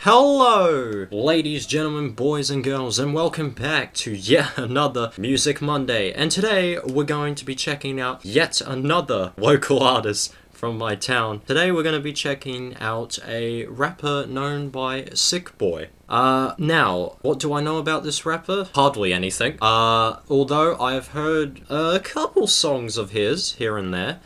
Hello, ladies, gentlemen, boys and girls, and welcome back to yet another Music Monday. And today we're going to be checking out yet another local artist from my town. Today we're going to be checking out a rapper known by Sickboy. Now, what do I know about this rapper? Hardly anything. Although I've heard a couple songs of his here and there.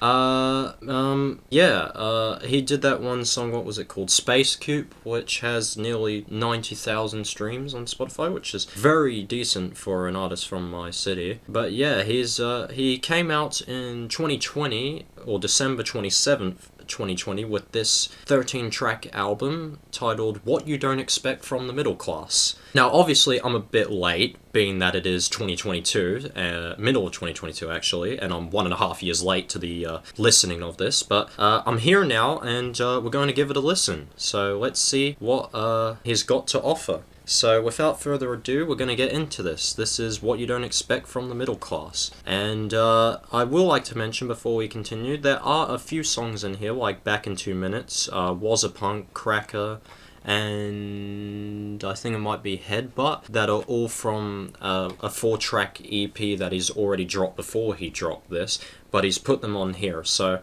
He did that one song, what was it called? Space Coop, which has nearly 90,000 streams on Spotify, which is very decent for an artist from my city. But yeah, he came out in 2020, or December 27th, 2020, with this 13-track album titled What You Don't Expect from the Middle Class. Now, obviously, I'm a bit late, being that it is 2022, middle of 2022 actually, and I'm 1.5 years late to the listening of this, but I'm here now, and we're going to give it a listen. So let's see what he's got to offer. So without further ado, we're going to get into this. This is What You Don't Expect from the Middle Class. And I will like to mention before we continue, there are a few songs in here, like Back in 2 Minutes, Wassapunk, Cracker, and I think it might be Headbutt, that are all from a 4-track EP that he's already dropped before he dropped this, but he's put them on here. So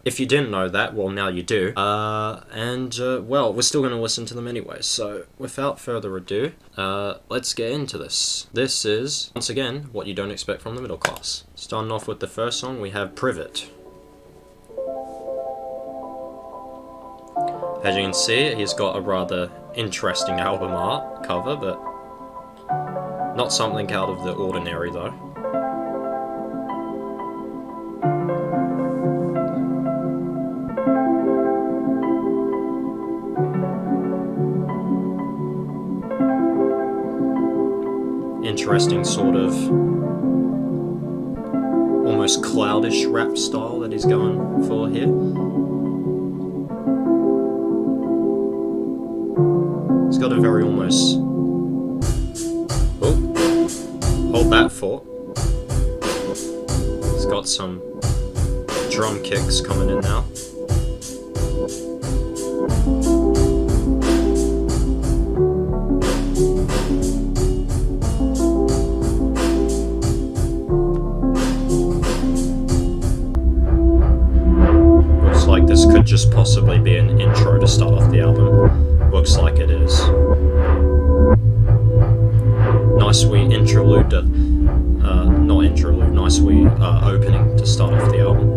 if you didn't know that, well, now you do. Well, we're still going to listen to them anyway. So without further ado, let's get into this. This is, once again, What You Don't Expect from the Middle Class. Starting off with the first song, we have Privet. As you can see, he's got a rather interesting album art cover, but not something out of the ordinary though. Interesting sort of almost cloudish rap style that he's going for here. He's got a very almost... Oh, hold that thought. He's got some drum kicks coming in now. Looks like this could just possibly be an intro to start off the album. Looks like it is. Nice wee interlude, not interlude, nice wee opening to start off the album.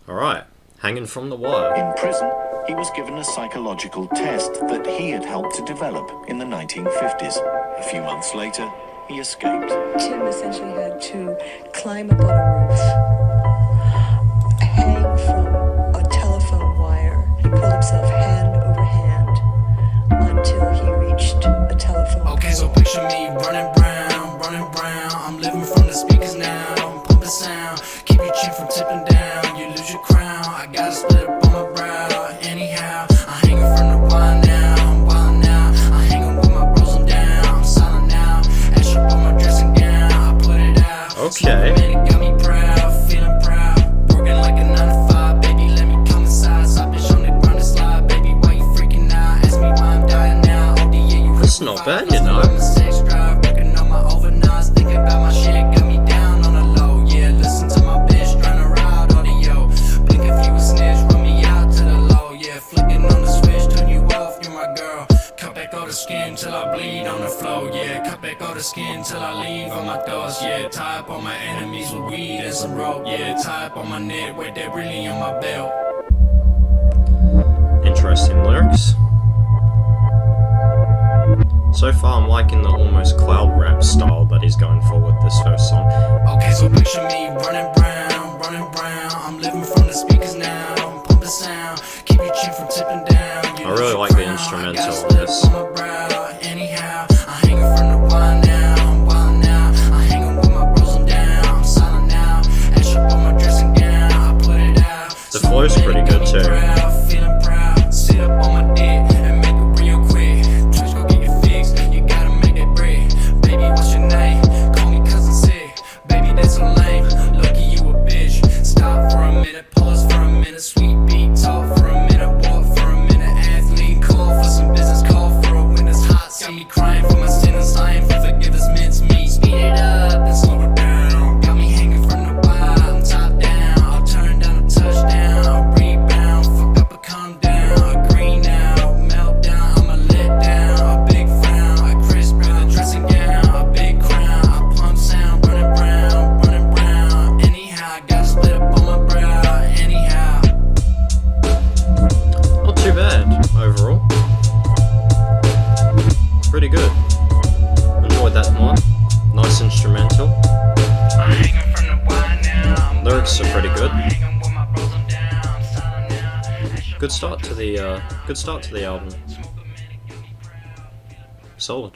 Alright, hanging from the wire. In prison, he was given a psychological test that he had helped to develop in the 1950s. A few months later, he escaped. Tim essentially had to climb up on a roof, hang from a telephone wire. He pulled himself hand over hand until he reached a telephone. Okay, so picture me running brown. I'm living from the speakers now. I'm pumping sound, keep your chin from tipping down. You lose your crown, I gotta split up on my brow. Anyhow, I'm hanging from the wire now. I'm wild now, I'm hanging with my bros, I'm down. I'm silent now, extra on my dressing gown. I put it out. Okay. Man, it got me proud, feeling proud. Working like a 9 to 5, baby, let me come inside. Stop bitch on the ground and slide, baby, why you freaking out? Ask me why I'm dying now. Oh, yeah, you That's not bad, you know. I'm a sex drive, working on my overnights, thinking about my shit, got me down on the low. Yeah, listen to my bitch, trying to ride audio. Blink if you a snitch, run me out to the low. Yeah, flicking on the switch, turn you off, you're my girl. Cut back all the skin till I bleed on the floor. Yeah, cut back all the skin till I leave on my thoughts. Yeah, tie up all my enemies with weed and some rope. Yeah, tie up on my neck, wait, they're really on my belt. Interesting lyrics. So far, I'm liking the almost cloud rap style that he's going for with this first song. Okay, so picture me running brown. I'm living from the speakers now. I'm pumping sound, keep your chin from tipping down. I really like the instrumental on this. Anyhow, I'm hanging from the wire now. I'm wild now, I'm hanging with my bros, I'm down. I'm silent now, extra on my dressing gown. I put it out. The flow's pretty good too. Feeling proud, sit up on my dick and make it real quick. Twitch, go get your fix, you gotta make it break. Baby, what's your name? Call me cousin sick. Baby, that's so lame. Lucky you lyrics are pretty good. Good start to the album. Solid.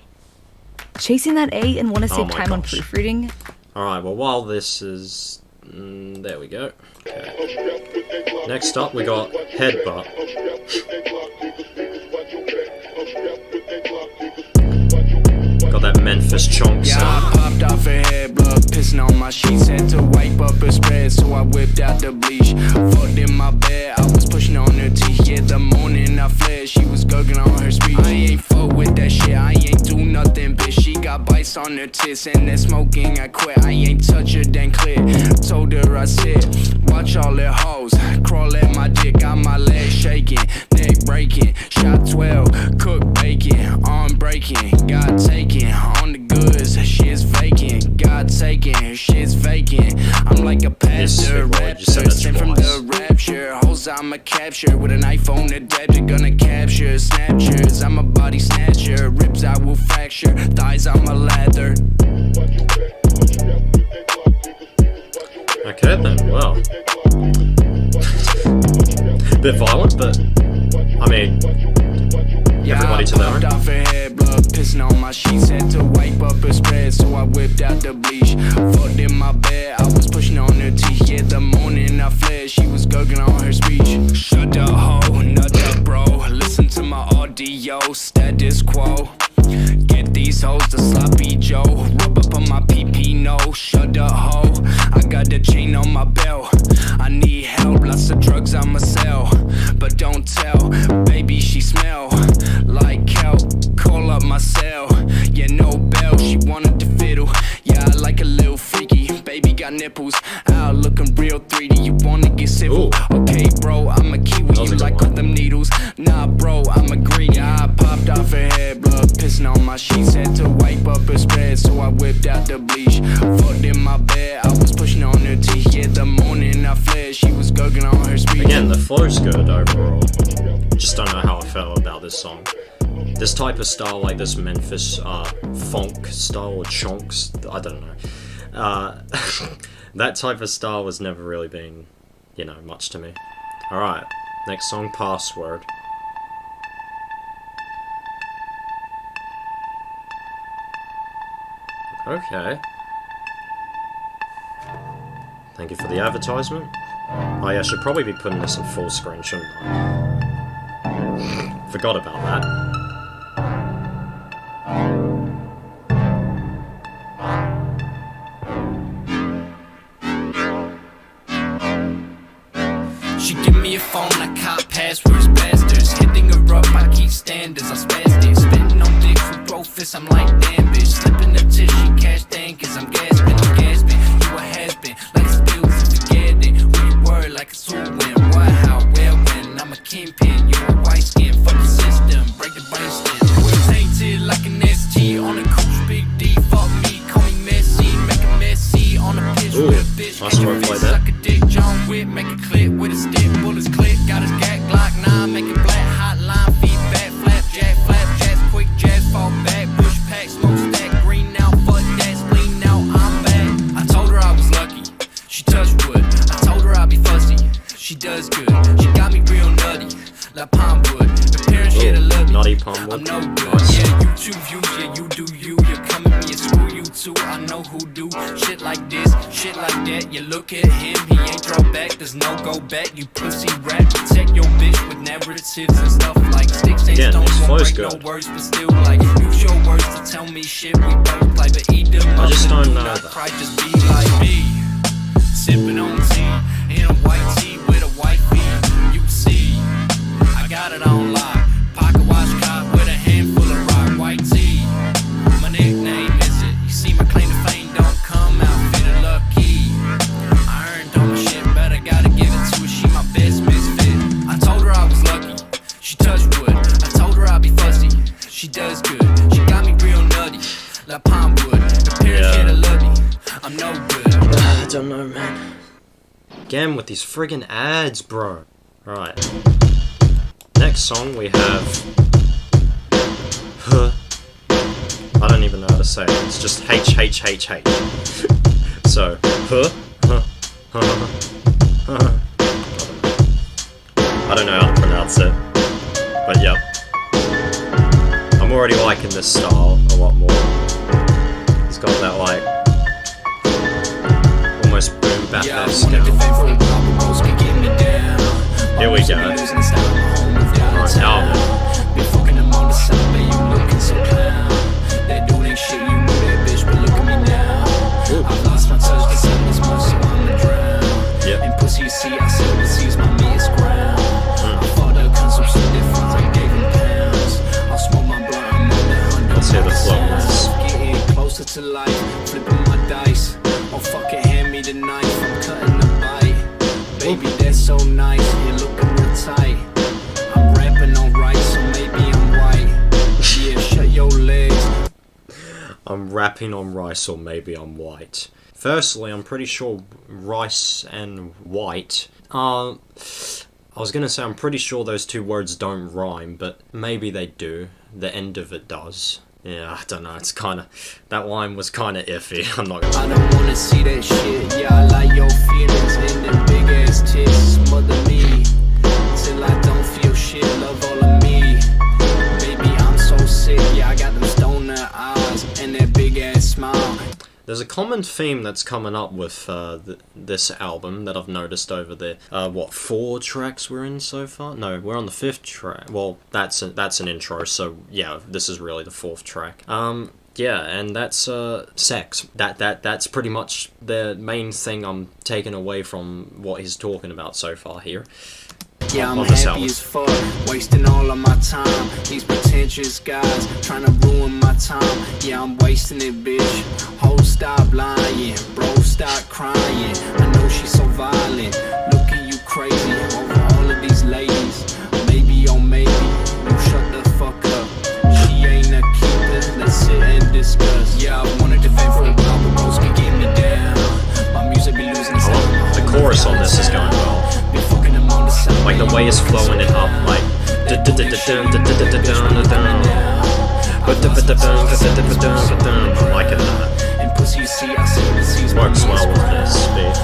Chasing that A and want to Oh save my time on gosh. proofreading? Alright, well, while this is... there we go. Okay. Next up, we got Headbutt. Got that Memphis chonk Yeah, I sound. popped off her head, blood pissing on my sheets. Had to wipe up her spread, so I whipped out the bleach. Fucked in my bed, I was pushing on her teeth. Yeah, the morning I fled, she was gurgling on her speech. I ain't fuck with that shit, I ain't do nothing, bitch. She got bites on her tits, and that smoking I quit. I ain't touch her damn clit. Told her I said, watch all their hoes. Crawl at my dick, got my legs shaking, neck breaking. Shot 12, cook bacon, arm breaking. God taking on the goods, shit's vacant. God taking, shit's vacant. I'm like a pastor, Sickboy, you said raptor, that sent from twice. the rapture. Hoes I'ma capture with an iPhone adapter, gonna capture snapshot's. I'm a body snatcher, ribs I will fracture, thighs I'm a lather. Okay then, well. Bit violent, but... I mean... Everybody to their own. Off her head, blood pissing on my sheets. Had to wipe up her spread, so I whipped out the bleach. Fucked in my bed, I was pushing on her teeth. Yeah, the morning I fled, she was gurgling on her speech. Shut up, ho, nut up, bro. Listen to my audio, status quo. Get these hoes to sloppy Joe. Rub up on my PP, no. Shut up, ho. I got the chain on my belt. I need help, lots of drugs I'ma sell. But don't tell, baby, she smell like kelp. Call up my cell, yeah, no bell. She wanted to fiddle, yeah, I like a little freaky. Baby got nipples, out looking real 3D. You wanna get civil? Ooh. Okay, bro, I'm a kiwi. That was a You good like one. all them needles? Nah, bro, I'm a greedy. I popped off her head, blood pissing on my sheets. Had to wipe up her spread, so I whipped out the bleach. Fucked in my bed, I was pushing on her teeth. Yeah, the morning I fled, she was gurgling on her speech. Again, the flow's good overall. Just don't know how I felt about this song. This type of style, like this Memphis funk style or chonks, I don't know. That type of style has never really been, you know, much to me. Alright, next song, Password. Okay. Thank you for the advertisement. Oh yeah, I should probably be putting this in full screen, shouldn't I? Forgot about that. She give me a phone, I cop passwords, bastards. Hitting her up, I keep standards, I spastic. Spitting on dicks with bro fists, I'm like damn bitch. Slipping the tissue, cash tankers, I'm gasping. You a has-been, like skills, you forget it. Who you were, like a sword win. Why, how, where, when? I'm a kingpin, you a white skin. Fuck the system, break the brain stem. We're tainted like an ST on a coach, big D. Fuck me, call me messy, make a messy on a pitch Ooh, with a bitch. nice Can you wordplay fist there. like a dick, John Wick, make a clip with a stick, bullets click, got his gag Glock 9, make it black, hotline, feedback, flapjacks, quick jazz, fall back, push pack, smoke stack, green now, fuck that, spleen now, I'm back. I told her I was lucky, she touched wood. I told her I'd be fussy, she does good. She got me real nutty, like palm wood. The parents here to love me, Nutty palm wood. I'm no good. Nice. Yeah, you two views, yeah, you do you. You're coming me and screw you too. I know who do shit like this, shit like that. You look at him, he ain't draw back. There's no go back. You pussy rat. Protect your bitch with narratives and stuff like sticks and Again, stones. this Won't flow's break good. no words, but still like use your words to tell me shit. We both like, but eat them I up just and don't do know not that. cry. Just be like me, sipping on tea in a white tee with a white feet. You see, I got it on lock. Pocket watch cop with a handful of rock. White tee, my nickname is it. You see, my claim to fame don't come out feeling lucky. I earned all my shit, but I gotta give it to her. She my best misfit. I told her I was lucky, she touched wood. I told her I'd be fussy, she does good. She got me real nutty, like palm wood. The parents here to love me, I'm no good. I don't know, man. Again with these friggin' ads, bro. Alright. Next song we have Hhhh. I don't even know how to say it. It's just Hhhhh. So, Hhhh. liking this style a lot more. It's got that like almost boom bap-esque. Here we go. Alright, album. Yep. Let's hear the flow on this. Closer to life, flipping my dice. Oh fuck it, hand me the knife, I'm cutting the bite. Baby, that's so nice, you're looking real tight. I'm rapping on rice, so maybe I'm white. Yeah, shut your legs. I'm rapping on rice, or maybe I'm white. Firstly, I'm pretty sure rice and white are... I was gonna say I'm pretty sure those two words don't rhyme, but maybe they do. The end of it does. Yeah, I don't know, it's kinda... That line was kinda iffy, I'm not gonna... I don't wanna see that shit, yeah, I like your feelings in them big ass tits, smother me, till I don't feel shit, love all of me, baby, I'm so sick, yeah, I got them stoner eyes, and that big ass smile. There's a common theme that's coming up with this album that I've noticed over the, what, 4 tracks we're in so far? No, we're on the 5th track. Well, that's an intro, so yeah, this is really the 4th track. Yeah, and that's, sex. That's pretty much the main thing I'm taking away from what he's talking about so far here. Yeah, I'm happy as fuck, wasting all of my time. These pretentious guys trying to ruin my time. Yeah, I'm wasting it, bitch. Hoes stop lying, bro stop crying. I know she's so violent, look at you crazy over all of these ladies. Maybe, oh maybe, you shut the fuck up. She ain't a keeper, let's sit and discuss. Yeah, I wanted to vent for a while, but bros can get me down. My music be losing sound. The chorus on this is going well. Like the way it's flowing it up, like I'm liking that. Works well with this beat.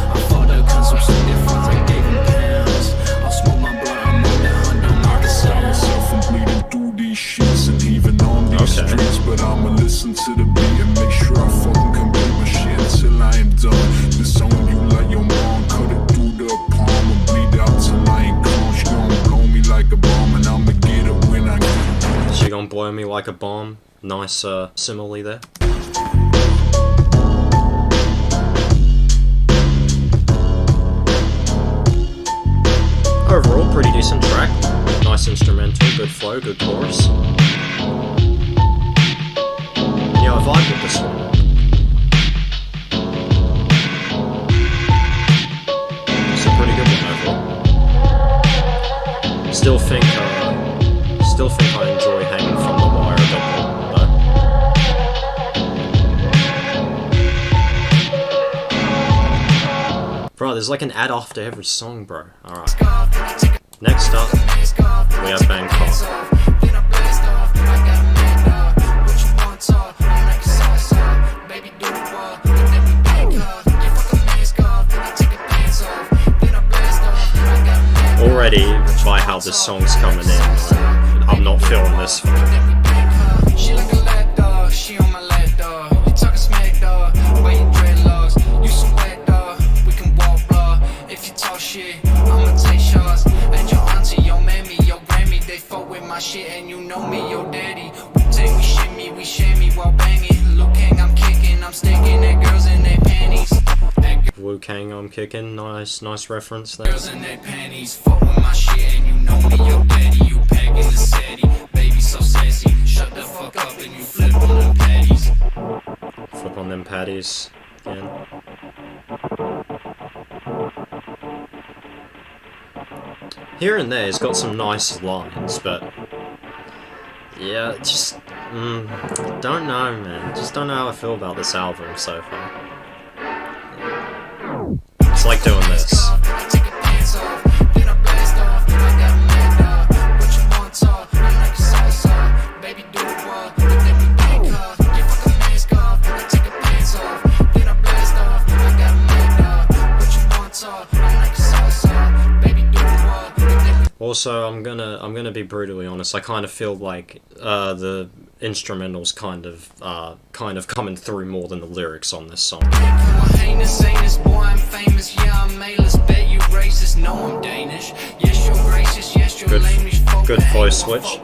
Okay. But I'ma listen to the beat and make sure I fucking complete my shit until I am done. This on you like your mom, cut it through the palm and bleed out till I ain't calm. She gon' blow me like a bomb and I'ma get it when I get it. She gon' blow me like a bomb. Nice simile there. Overall, pretty decent track. Nice instrumental, good flow, good chorus. Yeah, I vibe with this one. It's a pretty good one overall. Still think I enjoy Hanging from the Wire a bit more, though. Bro, there's like an ad after every song, bro. Alright. Next up, we have Bangkok. Already, by how this song's coming in, I'm not feeling this. She like a lap dog, she on my lap dog. You talking smack dog, by your dreadlocks. You some wet dog, we can walk blah. If you talk shit, I'ma take shots. And your auntie, your mammy, your Grammy, they fuck with my shit and you know me, your daddy. We take, we shimmy, we shammy while banging. Luke Kang, I'm kicking, I'm sticking at girls in their panties. Wu Kang, I'm kicking. Nice reference there. Girls in their panties, fuck with my shit and you know me, your daddy. You packing the city, baby so sassy. Shut the fuck up and you flip on them patties. Flip on them patties again. Here and there, he's got some nice lines, but yeah, just don't know, man. Just don't know how I feel about this album so far. It's like doing this. Also, I'm gonna be brutally honest. I kind of feel like the instrumentals kind of coming through more than the lyrics on this song. Good voice switch.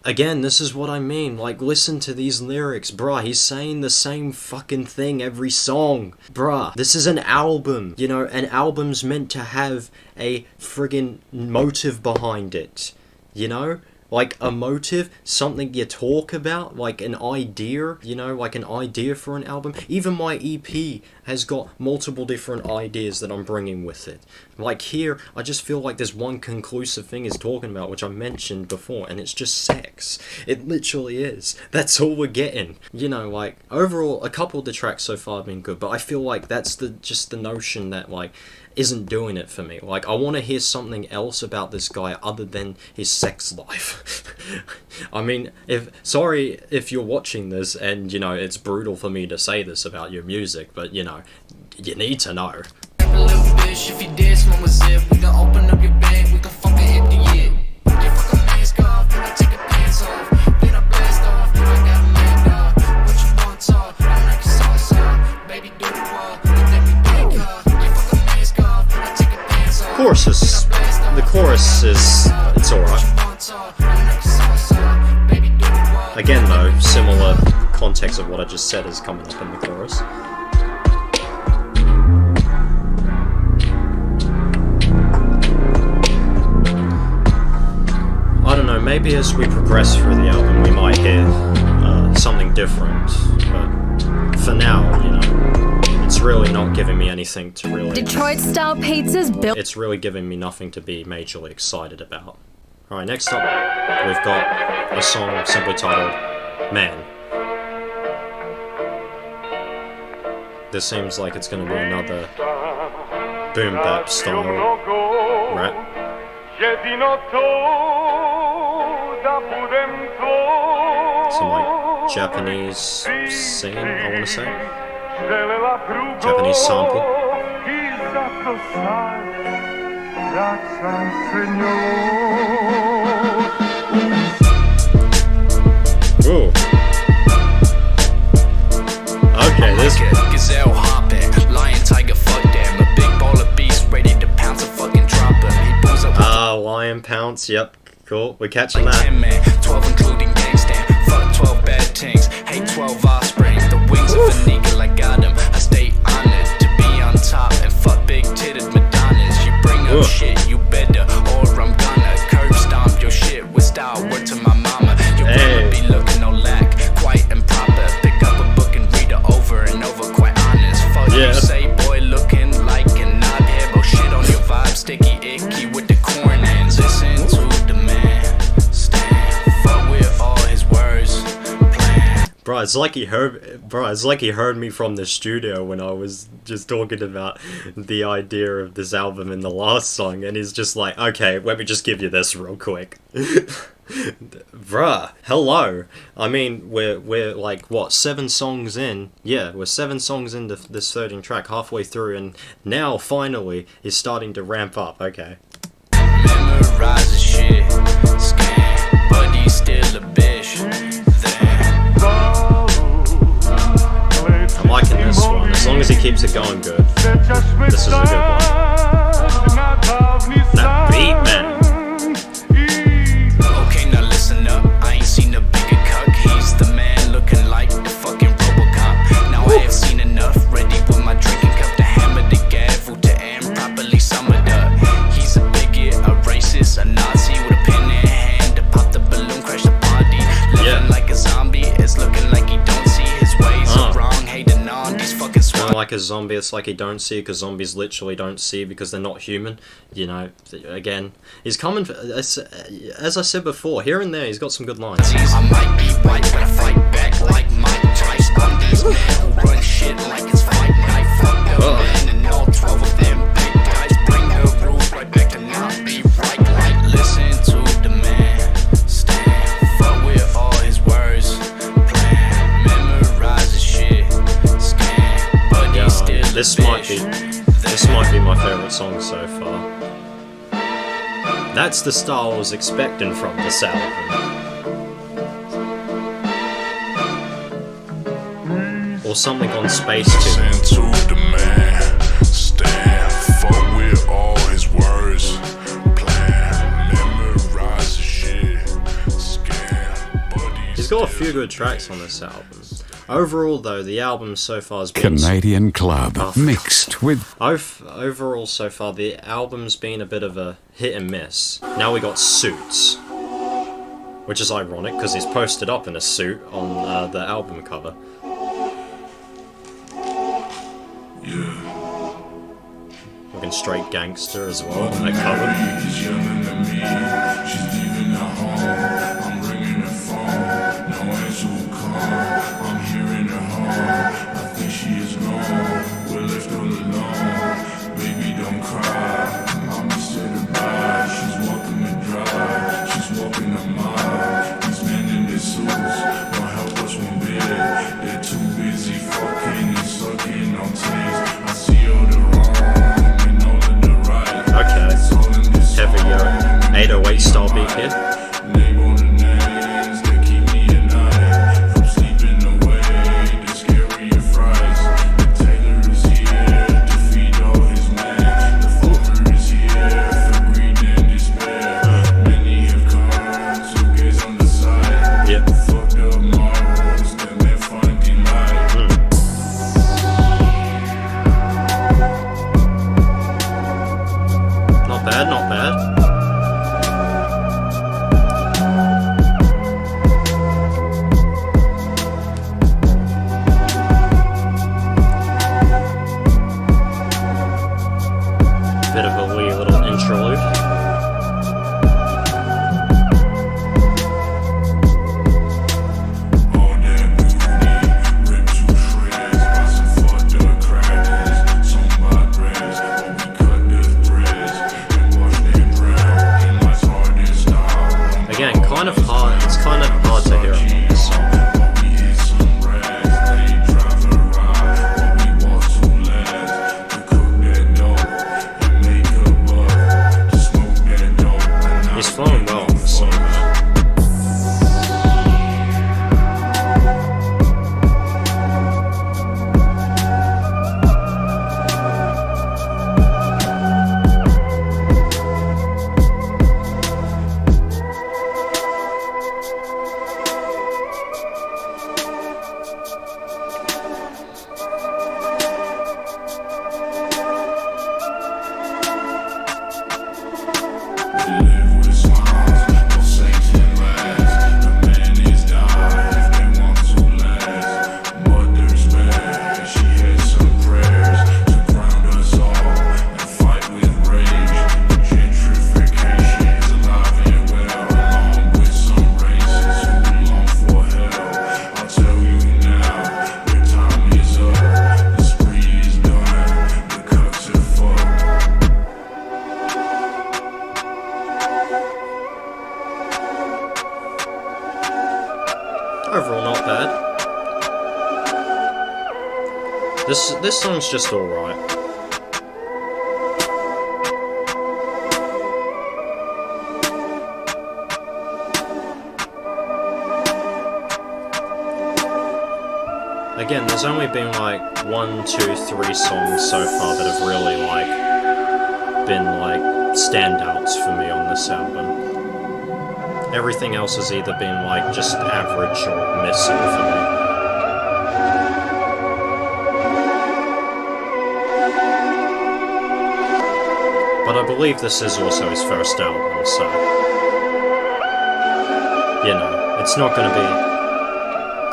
Again, this is what I mean, like, listen to these lyrics, bruh, he's saying the same fucking thing every song, bruh, this is an album, you know, an album's meant to have a friggin' motive behind it, you know? Like, a motive, something you talk about, like an idea, you know, like an idea for an album. Even my EP has got multiple different ideas that I'm bringing with it. Like here, I just feel like there's one conclusive thing he's talking about, which I mentioned before, and it's just sex. It literally is. That's all we're getting. You know, like, overall, a couple of the tracks so far have been good, but I feel like that's just the notion that, like, isn't doing it for me. Like, I want to hear something else about this guy other than his sex life. I mean, sorry if you're watching this and, you know, it's brutal for me to say this about your music, but, you know, you need to know. If you did smoke with zip, we gon' open up your bag, we gon' fucking hit the yit. You fuck a mask off, then I take your pants off, then I blast off, then I got a man dog. What you want, talk? I'm like a salsa, baby, do the wall, let me pick up. You fuck a mask off, then I take your pants off. The chorus is, it's alright. Again though, similar context of what I just said is coming up in the chorus. I don't know, maybe as we progress through the album we might hear something different, but for now, you know, it's really not giving me anything to really... Detroit-style pizzas built... It's really giving me nothing to be majorly excited about. Alright, next up, we've got a song simply titled Man. This seems like it's going to be another boom bap style rap. Some like Japanese scene, I want to say. Japanese sample. Ooh. Okay, this gazelle hopping, lion, tiger, fuck them. A big ball of beast ready to pounce a fucking dropper. He pulls up. Lion pounce. Yep, cool. We're catching like that. 10 man, 12 including gangsta. Fuck 12 bad things. Hate 12 offspring. The wings of an eagle, I got them. I stay honored to be on top and fuck big titted Madonnas. You bring up shit, you better, or I'm gonna curb stomp your shit with style. Word to my mama. Your brother be looking no lack, quite improper. Pick up a book and read it over and over, quite honest. Fuck you say, boy, looking like an knobhead. Bro, shit on your vibe, sticky, icky with the corn ends. Listen to the man, stand, fuck with all his words. Bro, it's like he heard me from the studio when I was just talking about the idea of this album in the last song, and he's just like, okay, let me just give you this real quick. Bruh, hello. I mean, we're like, what, 7 songs in? Yeah, we're 7 songs into this 13th track, halfway through, and now, finally, he's starting to ramp up, okay. Memorize the shit, scan, but he's still a bitch. I'm liking this one, as long as he keeps it going good. This is a good one. That beat, man. Okay, now listen up, I ain't seen a bigger cuck. He's the man looking like the fucking Robocop. Now I have seen enough, ready with my drinking cup to hammer the gavel to end properly summed up. He's a bigot, a racist, a Nazi with a pen in hand to pop the balloon, crash the party. Living like a zombie, it's looking like he don't see his ways are wrong. Hating on these fucking swans. Like a zombie, it's like he don't see, because zombies literally don't see because they're not human. You know, again, he's coming, as I said before, here and there, he's got some good lines. I might be white, but I fight back like Mike Tyson. I'm these men who run shit like it's fight night. Fuck them men and all 12 of them big guys. Bring the rules right back to not be right. Like, listen to the man, stand, fuck with all his words, plan, memorize his shit, scan, but This might be my favourite song so far. That's the style I was expecting from this album. Or something on Space Tune. He's got a few good tracks on this album. Overall, though, the album so far has been Canadian Club mixed with. Overall, so far, the album's been a bit of a hit and miss. Now we got Suits, which is ironic because he's posted up in a suit on the album cover. Yeah. Looking straight gangster as well on the cover. She's yelling at me. She's leaving the home. I'm ringing the phone. No answer will come. I'm hearing her home. I think she is gone. We're left all alone. Baby, don't cry. Mama said goodbye. She's walking the drive. She's walking the mile. These men in their suits don't help us one bit. They're too busy fucking and sucking on taste. I see all the wrong and all of the right. Okay, heavy 808 style beat here. Name on the names that keep me at night from sleeping away. The scary fries. The tailor is here to feed all his men. The farmer is here for greed and despair. Many have come to gaze on the side. Yep. Fucked up morals that men find delight. Not bad, not bad. Bit of a wee little interlude. All that booty ripped to shreds by some fucked up crackers. Some by breads, but we cut the threads and wash them drown in life's hardest style. Again, kind of hard. It's kind of hard to hear on this song. But we hit some rags, they drive a ride, but we walk too last. To cook that dope and make a buck, to smoke that dope and He's flowing well on this song. live with smiles, no Satan last. The man is died if they want to last. Mother's bad, she had some prayers to ground us all and fight with rage. Gentrification is alive and well, along with some racists who long for hell. I'll tell you now, their time is up, the spree is done, the cucks are fucked. Overall, not bad. This song's just alright. Again, there's only been like 1, 2, 3 songs so far that have really been standouts for me on this album. Everything else has either been just average or missing for me. But I believe this is also his first album, so it's not going to be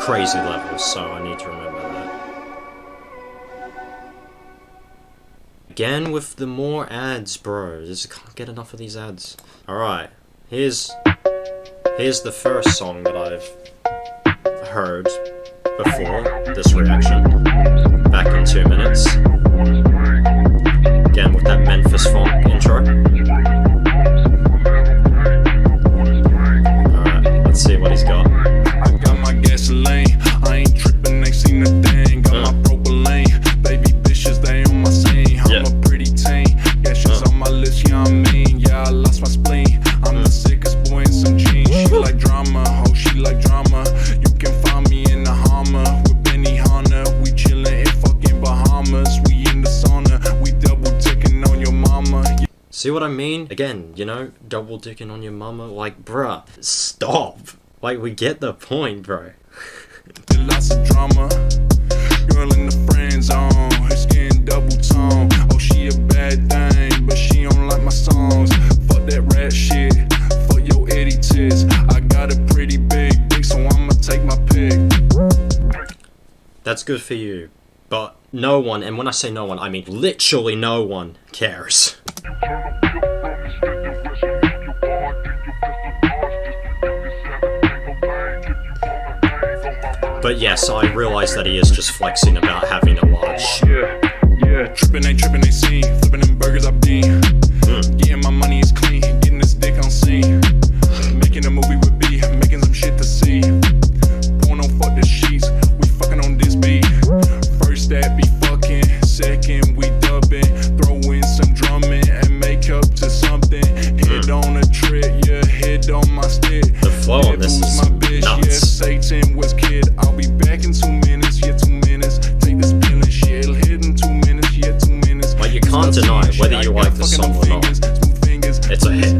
crazy levels, so I need to remember that. Again with the more ads, bro. I can't get enough of these ads. Alright, here's the first song that I've heard before this reaction, back in 2 minutes. Again with that Memphis Funk intro. Alright, let's see what he's got. I got my gasoline, I ain't tripping, ain't seen a thing. Got my propylene, baby bitches, they See what I mean? Again, you know, double dicking on your mama. Like, bruh, stop. Like, we get the point, bro. Lots of drama. Girl in the friend zone. Her skin double tone. Oh, she a bad thing, but she don't like my songs. Fuck that rat shit. Fuck your itty tits. I got a pretty big dick, so I'ma take my pick. That's good for you. But no one, and when I say no one, I mean literally no one cares. But yes, I realize that he is just flexing about having a large. Yeah, trippin' ain't seen. Flippin' them burgers I been. Getting my money is clean. Getting this dick on scene. Making a movie with B. Making some shit to see. Porno fuck the sheets. We fucking on this beat. First that be fucking. Second we dubbing. Throw in some drumming and make up to something. Head on a trip, yeah, head on my stick. The flow on this is my bitch, nuts. yeah, Satan was kid. I'll be back in 2 minutes, yeah, 2 minutes. Take this pill and shit, it'll hit in 2 minutes, yeah, 2 minutes. Like, you can't deny whether you like the song or not. It's a hit.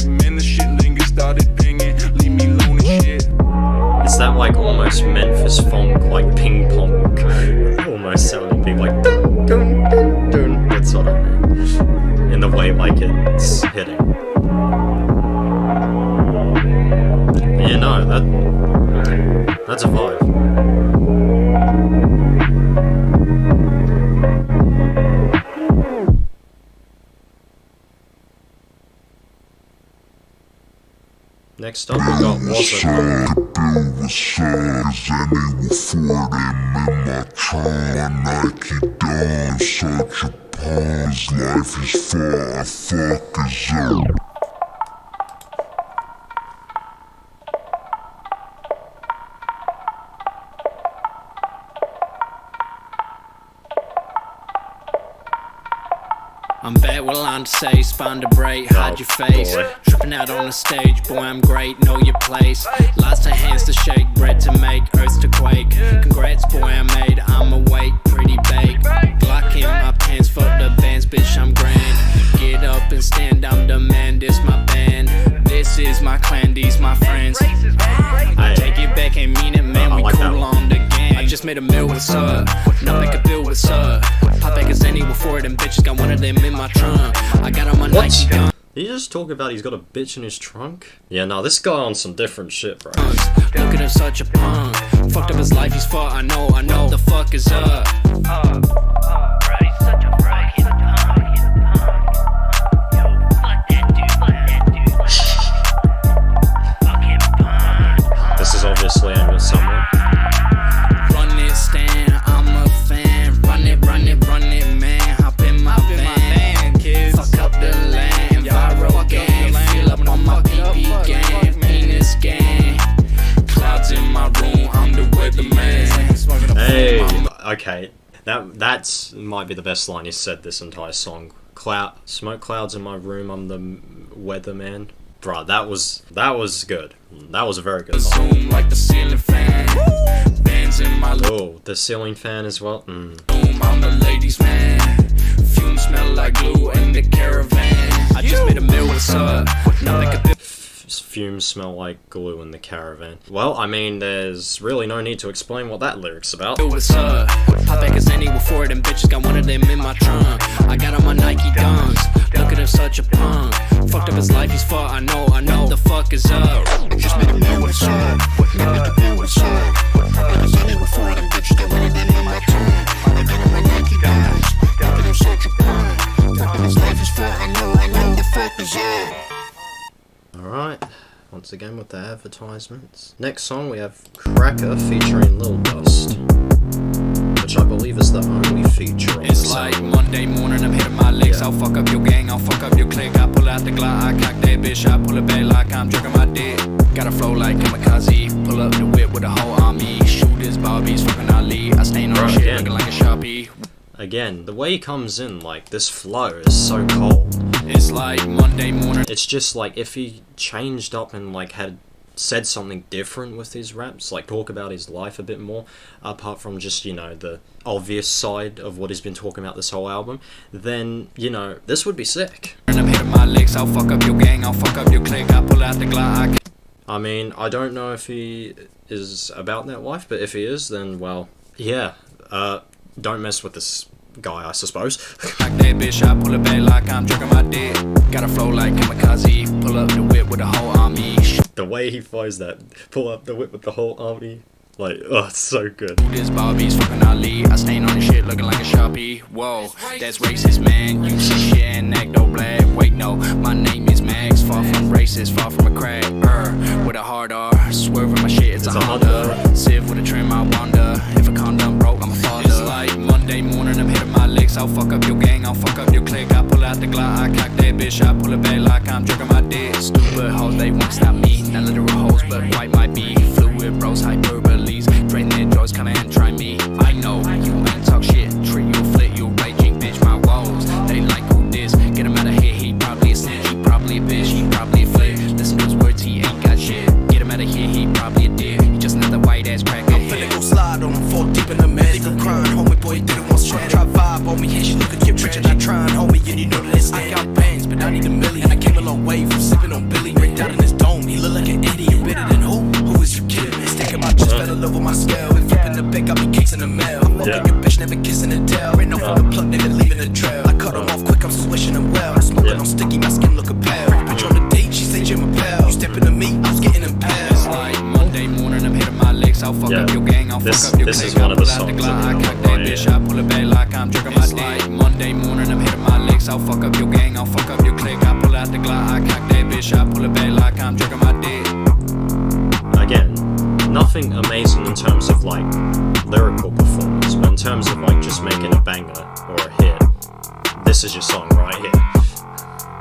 Man, the shit lingers, started pinging. Leave me alone and shit. It's that like almost Memphis funk, like ping pong, almost sounding big, like dun dun dun dun. That's what I mean. In the way like it's hitting. Yeah, no, that's a vibe. Next up, we got Wassapunk. I'm bad, well I'm to say, spine to break, hide your face. boy. Tripping out on the stage, boy I'm great, know your place. Lots of hands to shake, bread to make, earth to quake. Congrats boy I made, I'm awake, pretty baked. Glock in my pants, fuck the bands, bitch I'm grand. Get up and stand, I'm the man, this my band. This is my clan, these my friends. I take it back and mean it, man, we like that cool one. on the gang. I just made a meal with sir, now make a bill with sir. Pop back as any before them bitches, got one of them in my trunk. I got on my Nike gun. Did you just talk about he's got a bitch in his trunk? Yeah, no, this guy on some different shit, bro. Look at him, such a punk. Fucked up his life, he's fucked. I know. The fuck is up? This is obviously aimed at someone. Run it, stand. I'm a fan. Run it, man. Hop in my van, kids. Fuck up the land. Viral game. Fill up on my PP game. Penis game. Clouds in my room. I'm the weatherman. Hey, okay, that's might be the best line he's said this entire song. Smoke clouds in my room. I'm the weatherman. Bro, that was good. That was a very good line. Zoom like the ceiling fan. Bands in my Oh, the ceiling fan as well. room. I'm the ladies man. Fumes smell like glue in the caravan. I just made a meal with sir. Now make a bit. Fumes smell like glue in the caravan. Well, I mean, there's really no need to explain what that lyric's about. With sir. Pop back as any before them bitches, got one of them in my trunk. I got on my Nike guns. Look at him, such a punk. Fucked up his life, he's fucked. I know. The fuck is up? Just made a meal with sir. Now make a bill with sir. Pop back as any before them bitches, got one of them in my trunk. I got on my Nike guns. Look at him, such a punk. Fucked up his life, he's fucked. I know. The fuck is up? Alright, once again with the advertisements. Next song we have Cracker featuring Lil Dust, which I believe is the only feature on It's this like album. Monday morning, I'm hitting my licks. Yeah. I'll fuck up your gang, I'll fuck up your clique. I pull out the Glock, I cock that bitch. I pull it back like I'm jerking my dick. Got a flow like kamikaze. Pull up the whip with a whole army. Shooters, Barbies, fucking Ali. I stain on Right, shit again. looking like a Sharpie. Again, the way he comes in, like, this flow is so cold. It's like Monday morning. It's just like if he changed up and like had said something different with his raps, like talk about his life a bit more, apart from just, you know, the obvious side of what he's been talking about this whole album, then, you know, this would be sick. I'm hitting my licks, I'll fuck up your gang, I'll fuck up your clique, I pull out the Glock. I mean, I don't know if he is about that life, but if he is, then, well, yeah, don't mess with this guy, I suppose. Like that bitch, I pull it back like I'm jerking my dick. Got a flow like kamikaze, pull up the whip with the whole army. The way he flows that, pull up the whip with the whole army, like, oh, it's so good. This Bobby's fucking Ali, I stain on the shit looking like a Sharpie. Whoa, that's racist, man. You see shit and act no black. Wait, no, my name is Max. Far from racist, far from a crack. With a hard R, swerving my shit, it's a Honda. Civ with a trim, I wonder if a condom broke, I'm a father. It's like Monday morning, I'm hitting my licks. I'll fuck up your gang, I'll fuck up your clique. I pull out the Glock, I cock that bitch, I pull it back like I'm jerking my dick. Stupid hoes, they won't stop me. Not literal hoes, but white might be. Fluid bros, hyperboles. Drain their jaws, come and try me. I know, you ain't talk shit. Treat you flit, you raging bitch, my woes. They like who this, get him out of here, he probably a snitch. He probably a bitch, he probably a flick. Listen to his words, he ain't got shit. Get him out of here, he probably a dick. He just another white ass cracker. I'm finna go slide on him, fall deep in the mess. Leave him crying, homie, boy, didn't want strong. Try vibe on me, and she look at your bitch, and I trying, homie, and you know that it's I got bands, but I need a million. I came a long way from sipping on Billy. Right down in his dome, he look like an idiot. Better than who? Who is you kidding? Sticking my chest, better level my scale. And flipping the back, I be cakes in the mail. I'm fucking your bitch, never kissing a tail. Ran off from the plug, nigga, leaving a trail. I cut him off quick, I'm still wishing him well. I'm smoking on sticky, my skin looking pale. Bitch on the date, she say Jim Appel. You stepping to me, I was getting impaled. It's like Monday morning, I'm hitting my licks. I'll fuck up your gang, I'll fuck up your clique. One of the I pull out the Glock, I cock that bitch, I pull it back like I'm jerking my dick. Like Monday morning, I'm hitting my licks. I'll fuck up your gang, I'll fuck up your clique. I pull out the Glock, I cock that bitch, I pull it back like I'm jerking my dick. Again, nothing amazing in terms of like lyrical performance, but in terms of like just making a banger or a hit, this is your song right here,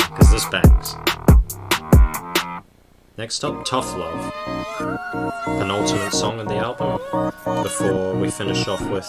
because this bangs. Next up, Tough Love, penultimate song of the album, before we finish off with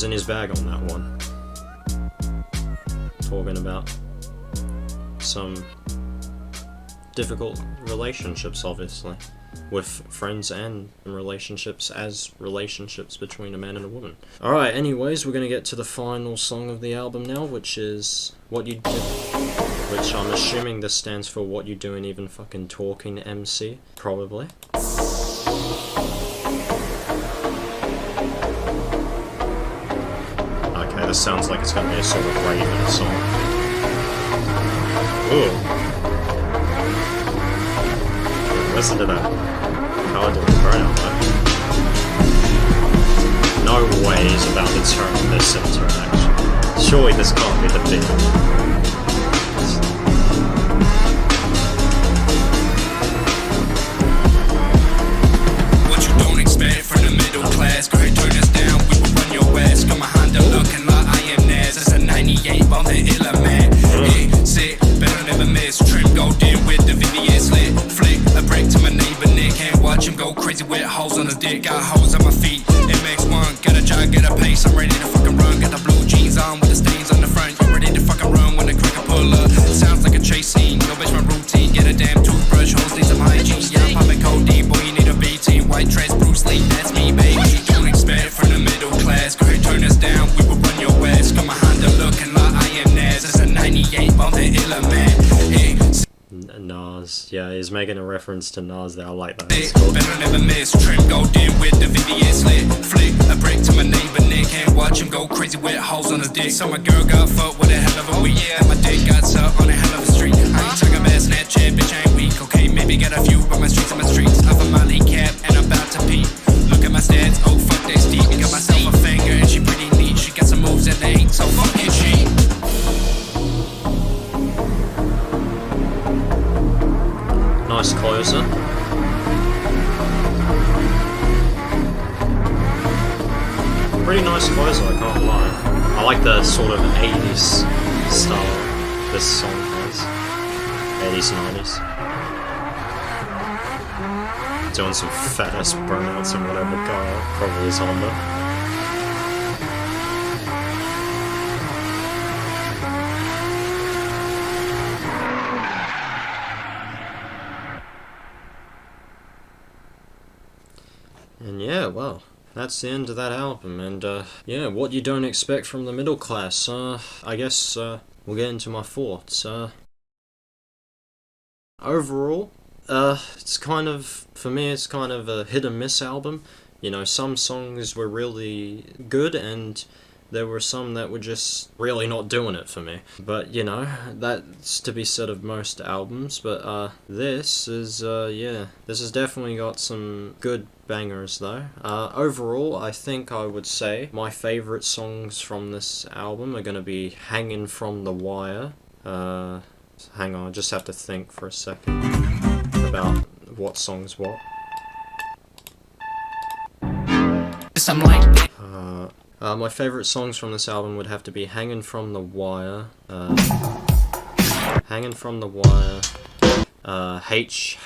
was in his bag on that one. Talking about some difficult relationships, obviously, with friends and relationships as relationships between a man and a woman. Alright, anyways, we're gonna get to the final song of the album now, which is What You Do, which I'm assuming this stands for What You Doing Even Fucking Talking MC, probably. Okay, this sounds like it's gonna be a sort of raven song. Ooh. Listen to that. How I do the burnout though. No way he's about to turn this into an action. Surely this can't be the beat. What you don't expect from the middle class. Go ahead, turn us down, we will run your ass. Got my Honda looking like I am Naz. That's a 98 on the illa man. Yeah, sick, better never miss. Trim gold in with the VVS lit. Flick a break to my neighbor Nick. Can't watch him go crazy with holes on his dick. Got holes on my feet. MX1, got a jog, get a pace. I'm ready to fucking run. Got the blue jeans on with the stains on the front. You ready to fucking run when the cracker pull up? Sounds like a chase scene. Yo, bitch, my routine. Get a damn toothbrush. Hoes need some hygiene. Yeah, I'm popping codeine. Boy, you need a BT. White trash, Bruce Lee. That's me, baby. What you don't expect from the middle class. Go ahead, turn us down. We will run your ass. Got my Honda looking like I am Naz. That's a 98 on the illa man. Yeah. Nas, yeah, he's making a reference to Nas there. I like that. Better never miss. Trim gold in with the VVS lit. Flick a break to my neighbor Nick. Can't watch him go crazy with holes on his dick. So my girl got fucked with a hell of a week. And my dick got sucked on a hell of a street. I ain't talking about Snapchat, bitch, I ain't weak. Okay, maybe got a few, but my streets are my streets. Off of my lead cap and I'm about to pee. Look at my stats, oh fuck that's deep. Got myself a finger and she pretty neat. She got some moves that they ain't so fucking cheap. Nice closer. Pretty nice closer, I can't lie. I like the sort of 80s style this song has. 80s, 90s. Doing some fat ass burnouts in whatever car, probably his Honda. And yeah, well, that's the end of that album, and yeah, what you don't expect from the middle class. I guess we'll get into my thoughts. Overall, it's kind of, for me, it's kind of a hit and miss album. You know, some songs were really good, and there were some that were just really not doing it for me. But, you know, that's to be said of most albums, but this is, yeah, this has definitely got some good bangers though. Overall, I think I would say my favourite songs from this album are going to be Hanging From The Wire. Hang on, I just have to think for a second about what song's what. My favourite songs from this album would have to be Hanging From The Wire, Hanging From The Wire, Hhhh,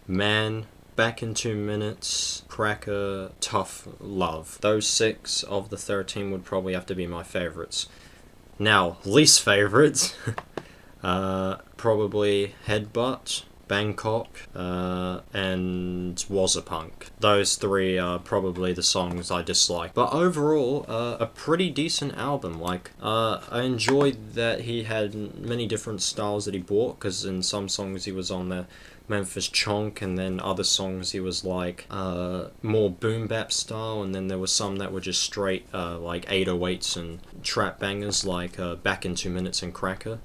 Man, Back in 2 Minutes, Cracker, Tough Love. Those 6 of the 13 would probably have to be my favourites. Now, least favourites, probably Headbutt, Bangkok, and Wassapunk. Those 3 are probably the songs I dislike. But overall, a pretty decent album. Like, I enjoyed that he had many different styles that he brought, because in some songs he was on the Memphis Chonk, and then other songs he was like more boom bap style, and then there were some that were just straight like 808s and trap bangers like Back in 2 Minutes and Cracker.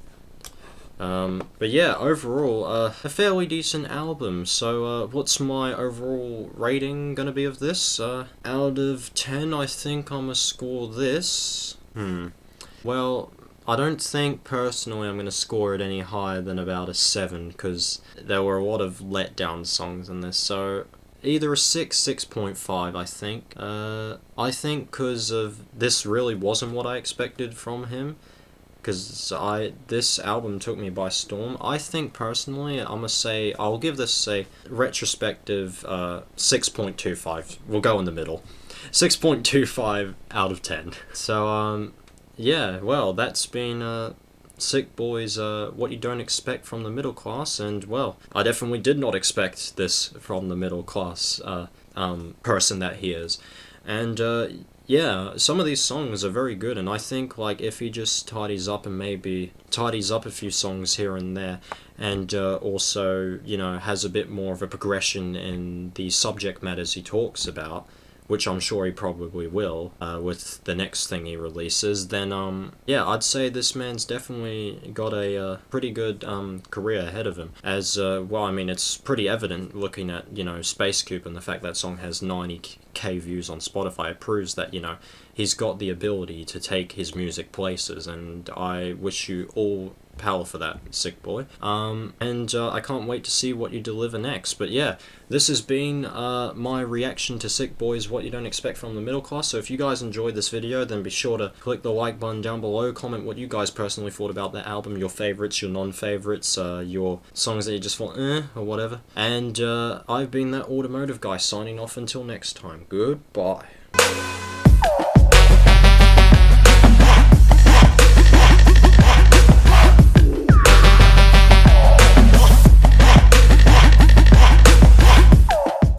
But yeah, overall, a fairly decent album. So what's my overall rating gonna be of this? Out of 10, I think I'm gonna score this. Well, I don't think personally I'm going to score it any higher than about a 7, because there were a lot of letdown songs in this, so either a 6, 6.5 I think. I think because of this really wasn't what I expected from him, because this album took me by storm. I think personally I'm going to say, I'll give this a retrospective 6.25, we'll go in the middle. 6.25 out of 10. So, yeah, well, that's been, Sickboy's, What You Don't Expect from the Middle Class, and, well, I definitely did not expect this from the middle class, person that he is. And, yeah, some of these songs are very good, and I think, like, if he just tidies up and maybe tidies up a few songs here and there, and also, you know, has a bit more of a progression in the subject matters he talks about, which I'm sure he probably will, with the next thing he releases, then, yeah, I'd say this man's definitely got a pretty good career ahead of him. As, well, I mean, it's pretty evident looking at, you know, Space Coop and the fact that song has 90k views on Spotify. It proves that, you know, he's got the ability to take his music places, and I wish you all power for that, Sickboy. And I can't wait to see what you deliver next. But yeah, this has been my reaction to Sickboy's What You Don't Expect from the Middle Class. So if you guys enjoyed this video, then be sure to click the like button down below, comment what you guys personally thought about the album, your favorites, your non-favorites, your songs that you just thought or whatever. And I've been that automotive guy, signing off until next time. Goodbye.